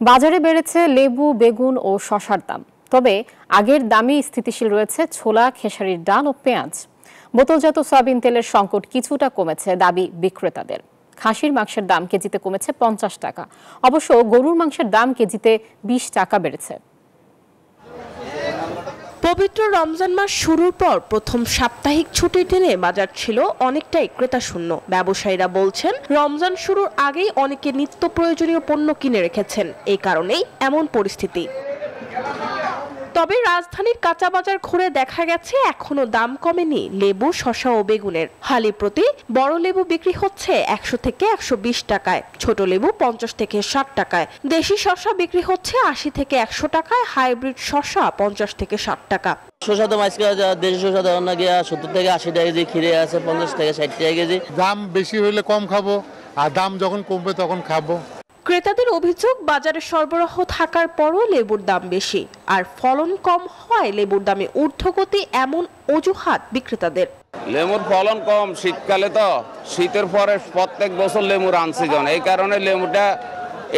বাজারে বেড়েছে লেবু, বেগুন ও শসার দাম। তবে আগের দামই স্থিতিশীল রয়েছে ছোলা, খেসারির ডাল ও পেঁয়াজ। বোতলজাত সয়াবিন তেলের সংকট কিছুটা কমেছে দাবি বিক্রেতাদের। খাসির মাংসের দাম কেজিতে কমেছে 50 টাকা। অবশ্য গরুর মাংসের দাম কেজিতে 20 টাকা বেড়েছে। পবিত্র রমজান মাস শুরুর পর প্রথম সাপ্তাহিক ছুটির দিনে বাজার ছিল অনেকটাই ক্রেতা শূন্য। ব্যবসায়ীরা বলছেন, রমজান শুরুর আগেই অনেকে নিত্য প্রয়োজনীয় পণ্য কিনে রেখেছেন, এই কারণেই এমন পরিস্থিতি। তবে রাজধানীর কাঁচা বাজার ঘুরে দেখা গেছে এখনো দাম কমেনি লেবু, শসা ও বেগুনের। হালি প্রতি বড় লেবু বিক্রি হচ্ছে 100 থেকে 120 টাকায়, ছোট লেবু 50 থেকে 60 টাকায়, দেশি শসা বিক্রি হচ্ছে 80 থেকে 100 টাকায়, হাইব্রিড শসা 50 থেকে 60 টাকা। শসা তো আজকে দেশি শসা দেওয়ার না গিয়া 70 থেকে 80 টাকা কেজি, খিরে আছে 50 থেকে 60 টাকা কেজি। দাম বেশি হলে কম খাবো, আর দাম যখন কমবে তখন খাবো। ক্রেতাদের অভিযোগ, বাজারে সরবরাহ থাকার পরও লেবুর দাম বেশি, আর ফলন কম হয় লেবুর দামে ঊর্ধ্বগতি, এমন অজুহাত বিক্রেতাদের। লেবুর ফলন কম, শীতকালে তো শীতের পরে প্রত্যেক বছর লেবুর আনসিজন, এই কারণে লেবুটা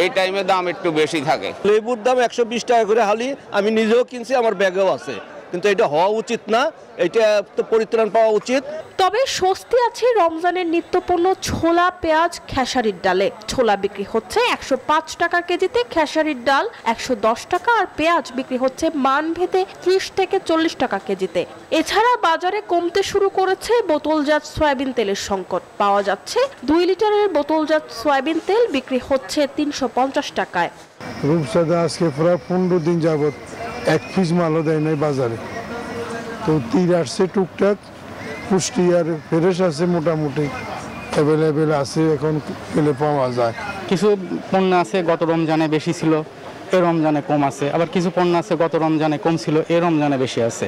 এই টাইমে দাম একটু বেশি থাকে। লেবুর দাম 120 টাকা করে হালি, আমি নিজেও কিনছি, আমার ব্যাগেও আছে, কিন্তু এটা হওয়া উচিত না, এটা তো পরিত্রাণ পাওয়া উচিত। তবে স্বস্তি আছে রমজানের নিত্যপণ্য ছোলা, পেঁয়াজ, খেসারির ডালে। ছোলা বিক্রি হচ্ছে 105 টাকা কেজিতে, খেসারির ডাল 110 টাকা, আর পেঁয়াজ বিক্রি হচ্ছে মানভেদে 30 থেকে 40 টাকা কেজিতে। এছাড়া বাজারে কমতে শুরু করেছে বোতলজাত সয়াবিন তেলের সংকট। পাওয়া যাচ্ছে 2 লিটারের বোতলজাত সয়াবিন তেল বিক্রি হচ্ছে 350 টাকায়। রূপসাদা আজকে প্রায় 15 দিন যাবত এক পিস মালও দেয় নাই বাজারে। তো তীর আসছে টুকটাক, পুষ্টি আর ফ্রেশ আছে, মোটামুটি অ্যাভেলেবেল আছে, এখন পেলে পাওয়া যায়। কিছু পণ্য আছে গত রমজানে বেশি ছিল, এ রমজানে কম আছে, আবার কিছু পণ্য আছে গত রমজানে কম ছিল, এ রমজানে বেশি আছে।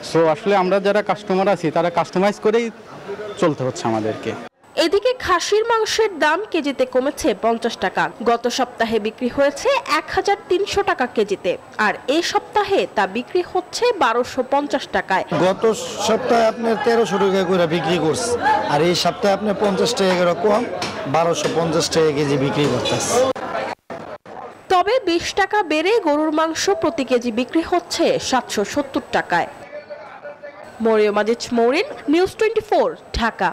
সো আসলে আমরা যারা কাস্টমার আছি তারা কাস্টমাইজ করেই চলতে হচ্ছে আমাদেরকে। এদিকে খাসির মাংসের দাম কেজিতে কমেছে 50 টাকা। গত সপ্তাহে বিক্রি হয়েছে 1300 টাকা কেজিতে, আর এই সপ্তাহে তা বিক্রি হচ্ছে 1250 টাকায়। গত সপ্তাহে আপনার 1300 টাকা করে বিক্রি করছে, আর এই সপ্তাহে আপনার 50 টাকা করে কম, 1250 টাকা কেজি বিক্রি করতেছে। তবে 20 টাকা বেড়ে গরুর মাংস প্রতি কেজি বিক্রি হচ্ছে 770 টাকায়। মরিয়ম আজিজ মৌরিন, নিউজ 24, ঢাকা।